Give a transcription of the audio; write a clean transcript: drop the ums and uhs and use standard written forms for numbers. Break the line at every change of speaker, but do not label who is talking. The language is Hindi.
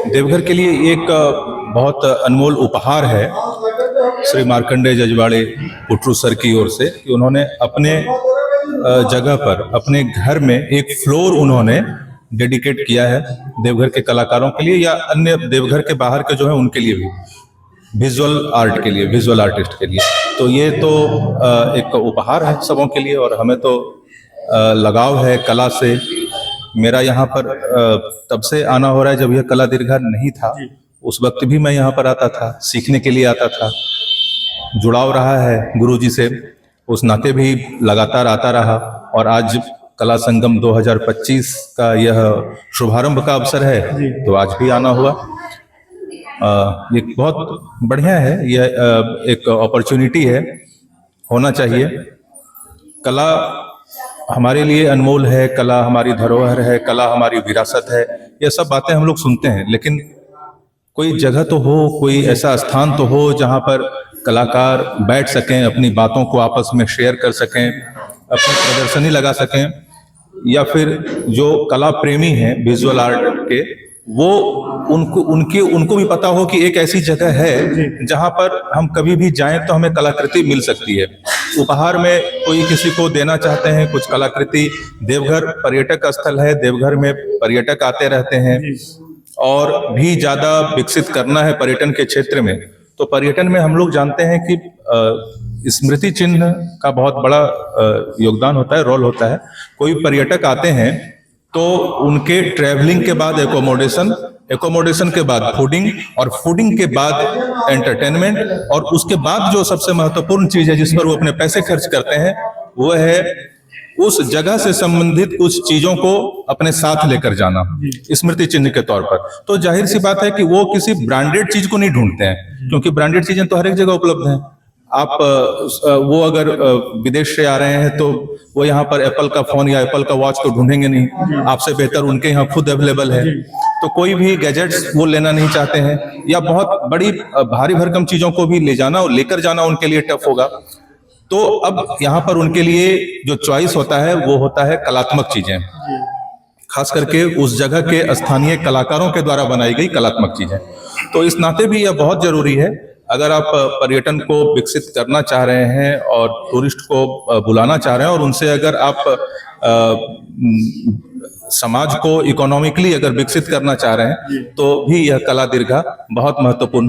देवघर के लिए एक बहुत अनमोल उपहार है श्री मार्कंडेय जजवाड़े पुटरू सर की ओर से कि उन्होंने अपने जगह पर अपने घर में एक फ्लोर उन्होंने डेडिकेट किया है देवघर के कलाकारों के लिए या अन्य देवघर के बाहर के जो है उनके लिए भी, विजुअल आर्ट के लिए, विजुअल आर्टिस्ट के लिए। तो ये तो एक उपहार है सबों के लिए और हमें तो लगाव है कला से। मेरा यहाँ पर तब से आना हो रहा है जब यह कला दीर्घा नहीं था, उस वक्त भी मैं यहाँ पर आता था, सीखने के लिए आता था, जुड़ाव रहा है गुरुजी से, उस नाते भी लगातार आता रहा। और आज कला संगम 2025 का यह शुभारंभ का अवसर है तो आज भी आना हुआ। ये बहुत बढ़िया है, यह एक अपॉर्चुनिटी है, होना चाहिए। कला हमारे लिए अनमोल है, कला हमारी धरोहर है, कला हमारी विरासत है, ये सब बातें हम लोग सुनते हैं, लेकिन कोई जगह तो हो, कोई ऐसा स्थान तो हो जहाँ पर कलाकार बैठ सकें, अपनी बातों को आपस में शेयर कर सकें, अपनी प्रदर्शनी लगा सकें, या फिर जो कला प्रेमी हैं विजुअल आर्ट के, वो उनको भी पता हो कि एक ऐसी जगह है जहाँ पर हम कभी भी जाएं तो हमें कलाकृति मिल सकती है। उपहार में कोई किसी को देना चाहते हैं कुछ कलाकृति, देवघर पर्यटक स्थल है, देवघर में पर्यटक आते रहते हैं और भी ज्यादा विकसित करना है पर्यटन के क्षेत्र में। तो पर्यटन में हम लोग जानते हैं कि स्मृति चिन्ह का बहुत बड़ा योगदान होता है, रोल होता है। कोई पर्यटक आते हैं तो उनके ट्रैवलिंग के बाद एकोमोडेशन के बाद फूडिंग, और फूडिंग के बाद एंटरटेनमेंट, और उसके बाद जो सबसे महत्वपूर्ण चीज है जिस पर वो अपने पैसे खर्च करते हैं वो है उस जगह से संबंधित कुछ चीजों को अपने साथ लेकर जाना स्मृति चिन्ह के तौर पर। तो जाहिर सी बात है कि वो किसी ब्रांडेड चीज को नहीं ढूंढते हैं, क्योंकि ब्रांडेड चीजें तो हर एक जगह उपलब्ध हैं। आप वो अगर विदेश से आ रहे हैं तो वो यहाँ पर एप्पल का फोन या एप्पल का वॉच तो ढूंढेंगे नहीं, आपसे बेहतर उनके यहाँ खुद अवेलेबल है। तो कोई भी गैजेट्स वो लेना नहीं चाहते हैं, या बहुत बड़ी भारी भरकम चीजों को भी ले जाना और लेकर जाना उनके लिए टफ होगा। तो अब यहाँ पर उनके लिए जो चॉइस होता है वो होता है कलात्मक चीजें, खास करके उस जगह के स्थानीय कलाकारों के द्वारा बनाई गई कलात्मक चीजें। तो इस नाते भी यह बहुत जरूरी है, अगर आप पर्यटन को विकसित करना चाह रहे हैं और टूरिस्ट को बुलाना चाह रहे हैं और उनसे अगर आप समाज को इकोनॉमिकली अगर विकसित करना चाह रहे हैं तो भी यह कला दीर्घा बहुत महत्वपूर्ण